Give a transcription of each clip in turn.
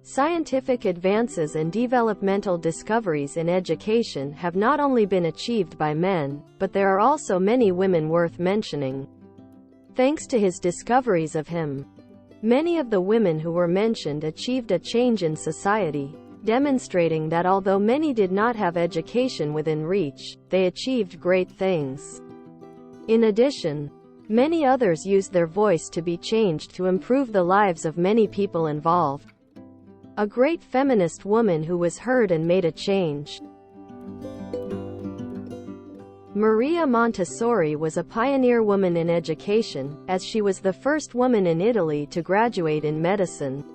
Scientific advances and developmental discoveries in education have not only been achieved by men, but there are also many women worth mentioning. Thanks to his discoveries of him, many of the women who were mentioned achieved a change in society, demonstrating that although many did not have education within reach, they achieved great things. In addition, many others used their voice to be changed to improve the lives of many people involved. A great feminist woman who was heard and made a change. Maria Montessori was a pioneer woman in education, as she was the first woman in Italy to graduate in medicine.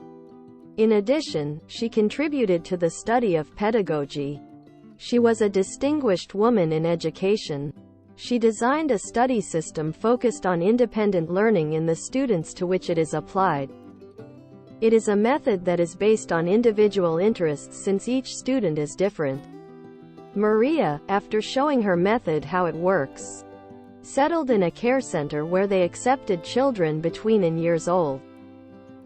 In addition, she contributed to the study of pedagogy. She was a distinguished woman in education. She designed a study system focused on independent learning in the students to which it is applied. It is a method that is based on individual interests since each student is different. Maria, after showing her method how it works, settled in a care center where they accepted children between and years old.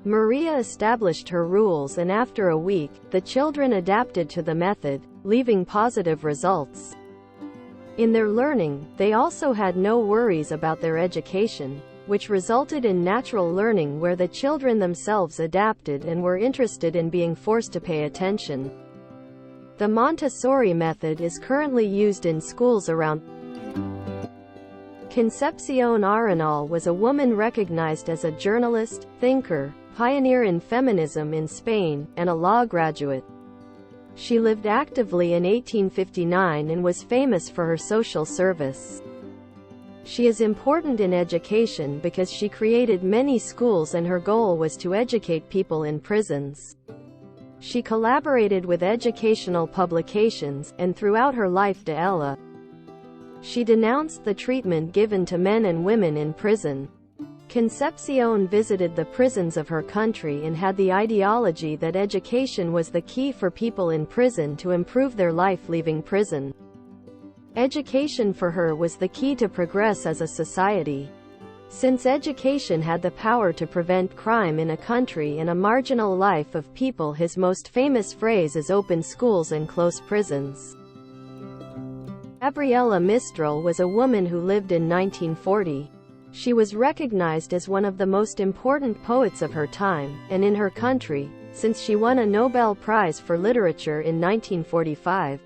Maria established her rules, and after a week, the children adapted to the method, leaving positive results. In their learning, they also had no worries about their education, which resulted in natural learning where the children themselves adapted and were interested in being forced to pay attention. The Montessori method is currently used in schools around. Concepción Arenal was a woman recognized as a journalist, thinker, pioneer in feminism in Spain, and a law graduate. She lived actively in 1859 and was famous for her social service. She is important in education because she created many schools and her goal was to educate people in prisons. She collaborated with educational publications, and throughout her life de ella, she denounced the treatment given to men and women in prison. Concepción visited the prisons of her country and had the ideology that education was the key for people in prison to improve their life leaving prison. Education for her was the key to progress as a society. Since education had the power to prevent crime in a country and a marginal life of people, his most famous phrase is "open schools and close prisons." Gabriela Mistral was a woman who lived in 1940. She was recognized as one of the most important poets of her time, and in her country, since she won a Nobel Prize for Literature in 1945.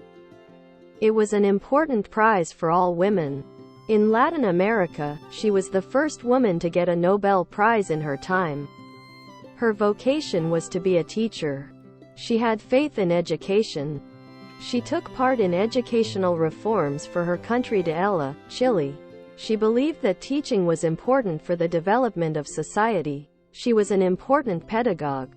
It was an important prize for all women. In Latin America, she was the first woman to get a Nobel Prize in her time. Her vocation was to be a teacher. She had faith in education. She took part in educational reforms for her country de ella, Chile. She believed that teaching was important for the development of society. She was an important pedagogue.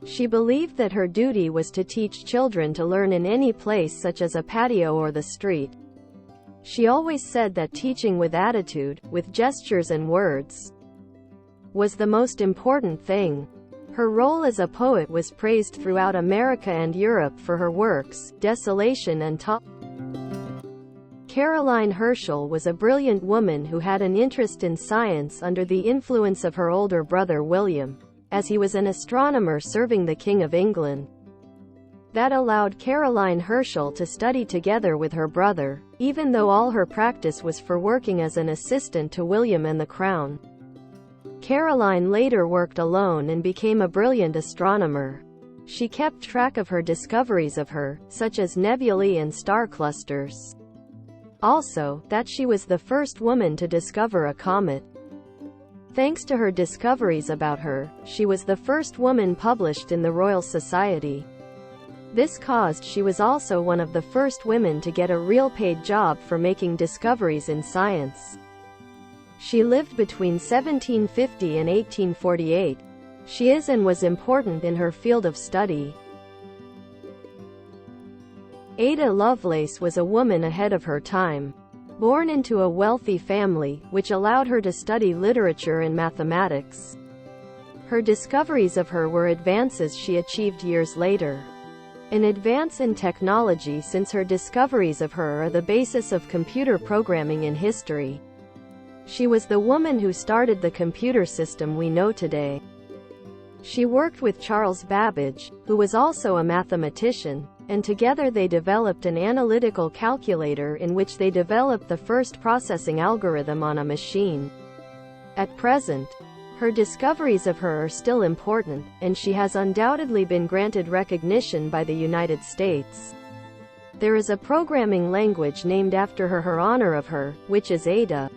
She believed that her duty was to teach children to learn in any place such as a patio or the street. She always said that teaching with attitude, with gestures and words, was the most important thing. Her role as a poet was praised throughout America and Europe for her works, Desolation and Caroline Herschel was a brilliant woman who had an interest in science under the influence of her older brother William, as he was an astronomer serving the King of England. That allowed Caroline Herschel to study together with her brother, even though all her practice was for working as an assistant to William and the Crown. Caroline later worked alone and became a brilliant astronomer. She kept track of her discoveries of her, such as nebulae and star clusters. Also, that she was the first woman to discover a comet. Thanks to her discoveries about her, she was the first woman published in the Royal Society. This caused she was also one of the first women to get a real paid job for making discoveries in science. She lived between 1750 and 1848. She is and was important in her field of study. Ada Lovelace was a woman ahead of her time. Born into a wealthy family, which allowed her to study literature and mathematics. Her discoveries of her were advances she achieved years later. An advance in technology, since her discoveries of her are the basis of computer programming in history. She was the woman who started the computer system we know today. She worked with Charles Babbage, who was also a mathematician, and together they developed an analytical calculator in which they developed the first processing algorithm on a machine. At present, her discoveries of her are still important, and she has undoubtedly been granted recognition by the United States. There is a programming language named after her in honor of her, which is Ada.